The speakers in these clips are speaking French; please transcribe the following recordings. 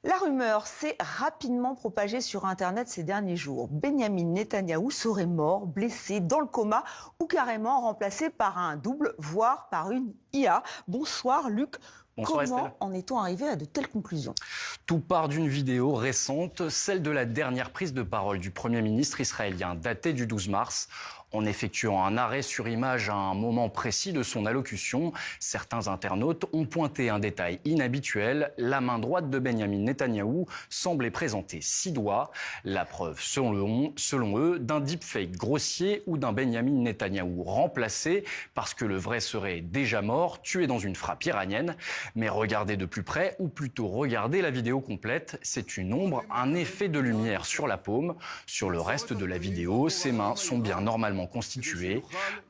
La rumeur s'est rapidement propagée sur Internet ces derniers jours. Benyamin Netanyahou serait mort, blessé, dans le coma ou carrément remplacé par un double, voire par une IA. Bonsoir Luc. Bonsoir Comment Estelle. en est-on arrivé à de telles conclusions? Tout part d'une vidéo récente, celle de la dernière prise de parole du Premier ministre israélien, datée du 12 mars. En effectuant un arrêt sur image à un moment précis de son allocution, certains internautes ont pointé un détail inhabituel. La main droite de Benyamin Netanyahou semblait présenter 6 doigts. La preuve, selon eux, d'un deepfake grossier ou d'un Benyamin Netanyahou remplacé parce que le vrai serait déjà mort, tué dans une frappe iranienne. Mais regardez de plus près, ou plutôt regardez la vidéo complète, c'est une ombre, un effet de lumière sur la paume. Sur le reste de la vidéo, ses mains sont bien normalement constituées.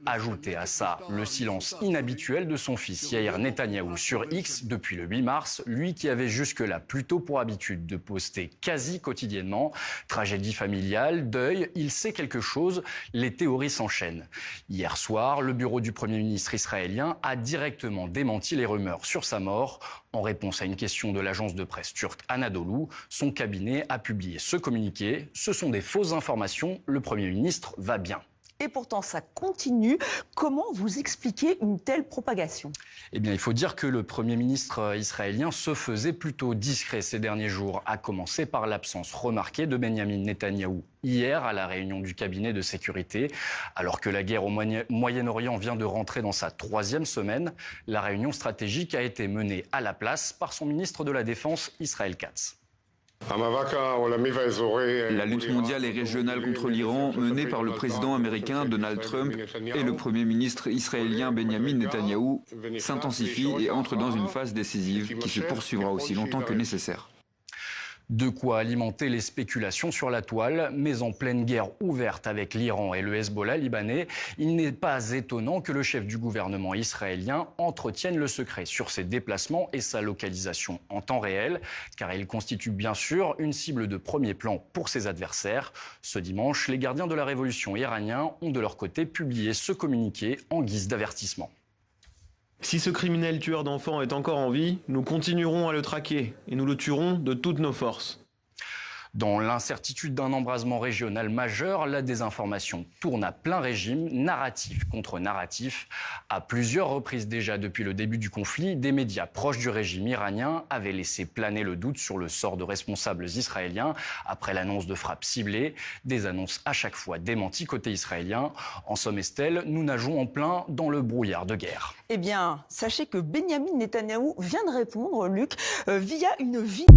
Ajoutez à ça le silence inhabituel de son fils Yair Netanyahou sur X depuis le 8 mars, lui qui avait jusque-là plutôt pour habitude de poster quasi quotidiennement. Tragédie familiale, deuil, il sait quelque chose, les théories s'enchaînent. Hier soir, le bureau du Premier ministre israélien a directement démenti les rumeurs sur sa mort. En réponse à une question de l'agence de presse turque Anadolu, son cabinet a publié ce communiqué. Ce sont des fausses informations, le Premier ministre va bien. Et pourtant, ça continue. Comment vous expliquez une telle propagation? Eh bien, il faut dire que le Premier ministre israélien se faisait plutôt discret ces derniers jours, à commencer par l'absence remarquée de Benyamin Netanyahou hier à la réunion du cabinet de sécurité. Alors que la guerre au Moyen-Orient vient de rentrer dans sa 3e semaine, la réunion stratégique a été menée à la place par son ministre de la Défense, Israël Katz. La lutte mondiale et régionale contre l'Iran, menée par le président américain Donald Trump et le Premier ministre israélien Benyamin Netanyahou, s'intensifie et entre dans une phase décisive qui se poursuivra aussi longtemps que nécessaire. De quoi alimenter les spéculations sur la toile, mais en pleine guerre ouverte avec l'Iran et le Hezbollah libanais, il n'est pas étonnant que le chef du gouvernement israélien entretienne le secret sur ses déplacements et sa localisation en temps réel, car il constitue bien sûr une cible de premier plan pour ses adversaires. Ce dimanche, les gardiens de la révolution iraniens ont de leur côté publié ce communiqué en guise d'avertissement. Si ce criminel tueur d'enfants est encore en vie, nous continuerons à le traquer et nous le tuerons de toutes nos forces. Dans l'incertitude d'un embrasement régional majeur, la désinformation tourne à plein régime, narratif contre narratif. À plusieurs reprises déjà depuis le début du conflit, des médias proches du régime iranien avaient laissé planer le doute sur le sort de responsables israéliens après l'annonce de frappes ciblées. Des annonces à chaque fois démenties côté israélien. En somme, Estelle, nous nageons en plein dans le brouillard de guerre. Eh bien, sachez que Benyamin Netanyahou vient de répondre, Luc, via une vidéo.